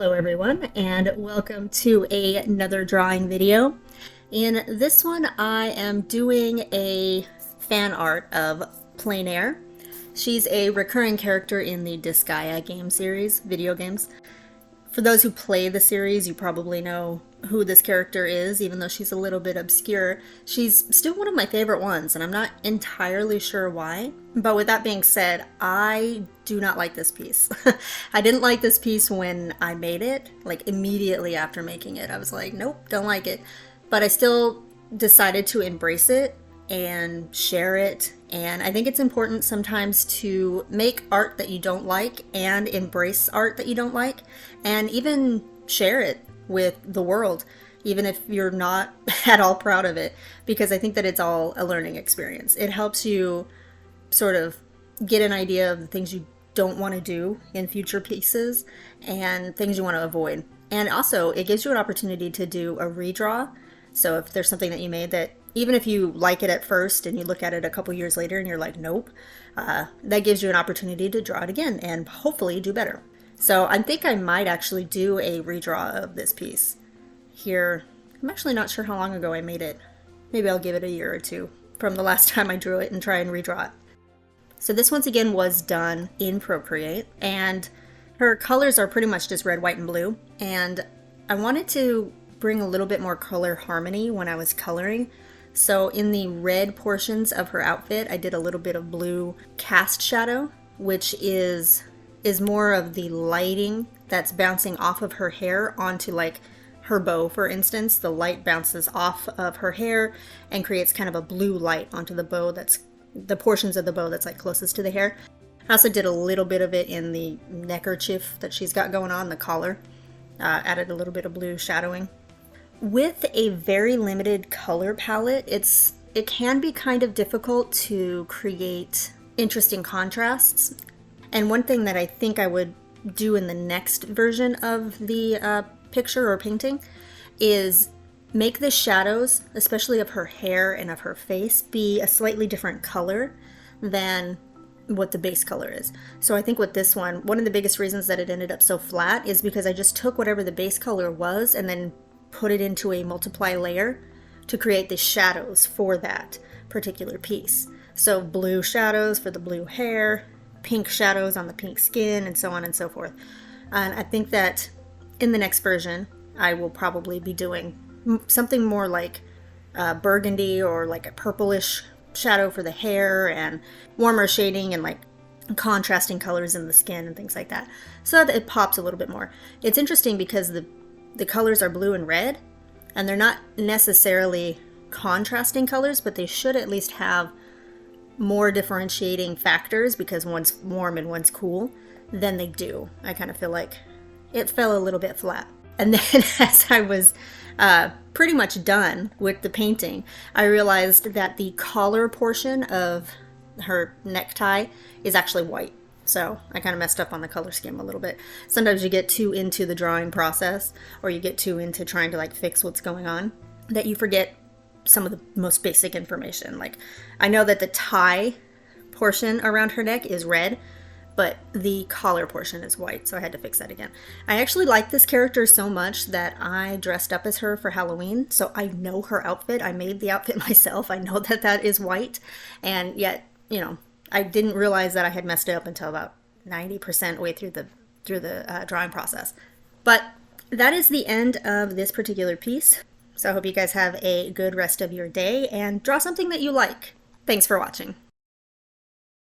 Hello everyone, and welcome to another drawing video. In this one I am doing a fan art of Pleinair. She's a recurring character in the Disgaea game series, video games. For those who play the series, you probably know who this character is, even though she's a little bit obscure. She's still one of my favorite ones, and I'm not entirely sure why. But with that being said, I do not like this piece. I didn't like this piece when I made it, like immediately after making it. I was like, nope, don't like it. But I still decided to embrace it and share it. And I think it's important sometimes to make art that you don't like and embrace art that you don't like, and even share it with the world, even if you're not at all proud of it, because I think that it's all a learning experience. It helps you sort of get an idea of the things you don't want to do in future pieces and things you want to avoid. And also, it gives you an opportunity to do a redraw. So if there's something that you made that, even if you like it at first and you look at it a couple years later and you're like, nope, that gives you an opportunity to draw it again and hopefully do better. So I think I might actually do a redraw of this piece here. I'm actually not sure how long ago I made it. Maybe I'll give it a year or two from the last time I drew it and try and redraw it. So this once again was done in Procreate, and her colors are pretty much just red, white, and blue. And I wanted to bring a little bit more color harmony when I was coloring. So in the red portions of her outfit, I did a little bit of blue cast shadow, which is more of the lighting that's bouncing off of her hair onto like her bow, for instance. The light bounces off of her hair and creates kind of a blue light onto the bow, that's the portions of the bow that's like closest to the hair. I also did a little bit of it in the neckerchief that she's got going on, the collar. Added a little bit of blue shadowing. With a very limited color palette, it can be kind of difficult to create interesting contrasts. And one thing that I think I would do in the next version of the picture or painting is make the shadows, especially of her hair and of her face, be a slightly different color than what the base color is. So I think with this one of the biggest reasons that it ended up so flat is because I just took whatever the base color was and then put it into a multiply layer to create the shadows for that particular piece. So blue shadows for the blue hair, pink shadows on the pink skin, and so on and so forth. And I think that in the next version, I will probably be doing something more like burgundy or like a purplish shadow for the hair, and warmer shading and like contrasting colors in the skin and things like that, so that it pops a little bit more. It's interesting because the colors are blue and red, and they're not necessarily contrasting colors, but they should at least have more differentiating factors because one's warm and one's cool than they do. I kind of feel like it fell a little bit flat. And then as I was pretty much done with the painting, I realized that the collar portion of her necktie is actually white. So I kind of messed up on the color scheme a little bit. Sometimes you get too into the drawing process, or you get too into trying to like fix what's going on, that you forget some of the most basic information. Like, I know that the tie portion around her neck is red, but the collar portion is white, so I had to fix that again. I actually like this character so much that I dressed up as her for Halloween, so I know her outfit. I made the outfit myself. I know that that is white, and yet, you know, I didn't realize that I had messed it up until about 90% way through the drawing process. But that is the end of this particular piece. So I hope you guys have a good rest of your day and draw something that you like. Thanks for watching.